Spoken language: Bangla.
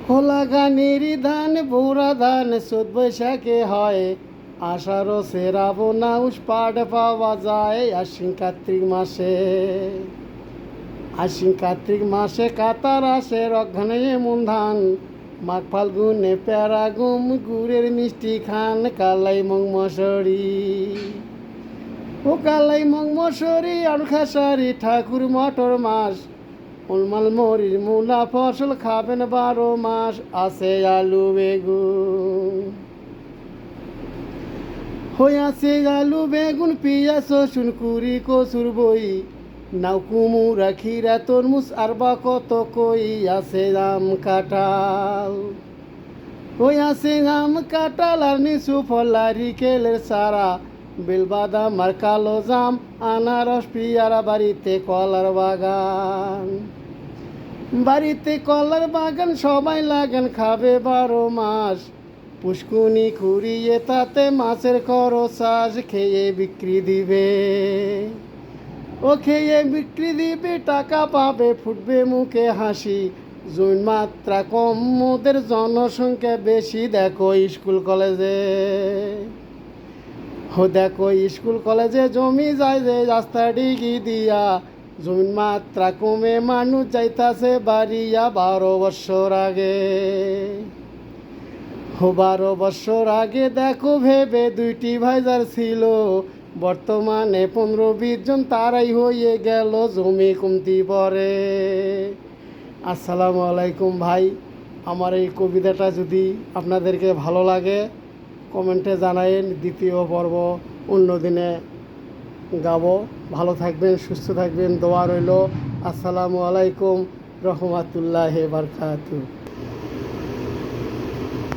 হোলা গানের ধান বোরা ধান চোদ্দ বৈশাখে হয়, আষাঢ় শ্রাবণ আউশ পাট পাওয়া যায় আশ্বিন কার্তিক মাসে কাতার আসে রঘানে এমন ধান, মাঘ ফাল্গুনে প্যারা গুম গুড়ের মিষ্টি খান কালাই মং মশরি ও কালাই মং মশরি আর খাসারি ঠাকুর মটর মাস, উলমাল মরির মূলা ফসল খাবেন 12 মাস, আছে আলু বেগুন হইয়াছে আলু বেগুন পিঁয়াজ রসুন কুড়ি কচুর বই, নাও কুমুরা খিরা তরমুজ আর বা কত কই, আছে আম কাঁঠাল হইয়াছে আম কাঁঠাল আর নিচু ফলারি কেলের সারা, বেলবাদাম আর কালো জাম আনারস পিয়ারা, বাড়িতে কলার বাগান সবাই লাগান খাবে 12 মাস, পুষ্কুনি খুঁড়িয়ে তাতে মাছের খরচাষ, খেয়ে বিক্রি দিবে টাকা পাবে ফুটবে মুখে হাসি, জৈন মাত্রা কম মোদের জনসংখ্যা বেশি, দেখো স্কুল কলেজে জমি যায় যে রাস্তা ডিগি দিয়া, জমিন মাত্রা কমে মানুষ যাইতাছে বাড়িয়া 12 বছর আগে 12 বছর আগে দেখো ভেবে 2টি ভাইজার ছিল, বর্তমানে 15-20 জন তারাই হয়ে গেল জমি কমতি পরে। আসসালামু আলাইকুম ভাই, আমার এই কবিতাটা যদি আপনাদেরকে ভালো লাগে কমেন্টে জানায়েন, দ্বিতীয় পর্ব অন্য দিনে গাবো। ভালো থাকবেন, সুস্থ থাকবেন, দোয়া রইল। আসসালামু আলাইকুম রহমতুল্লাহি বারাকাতুহু।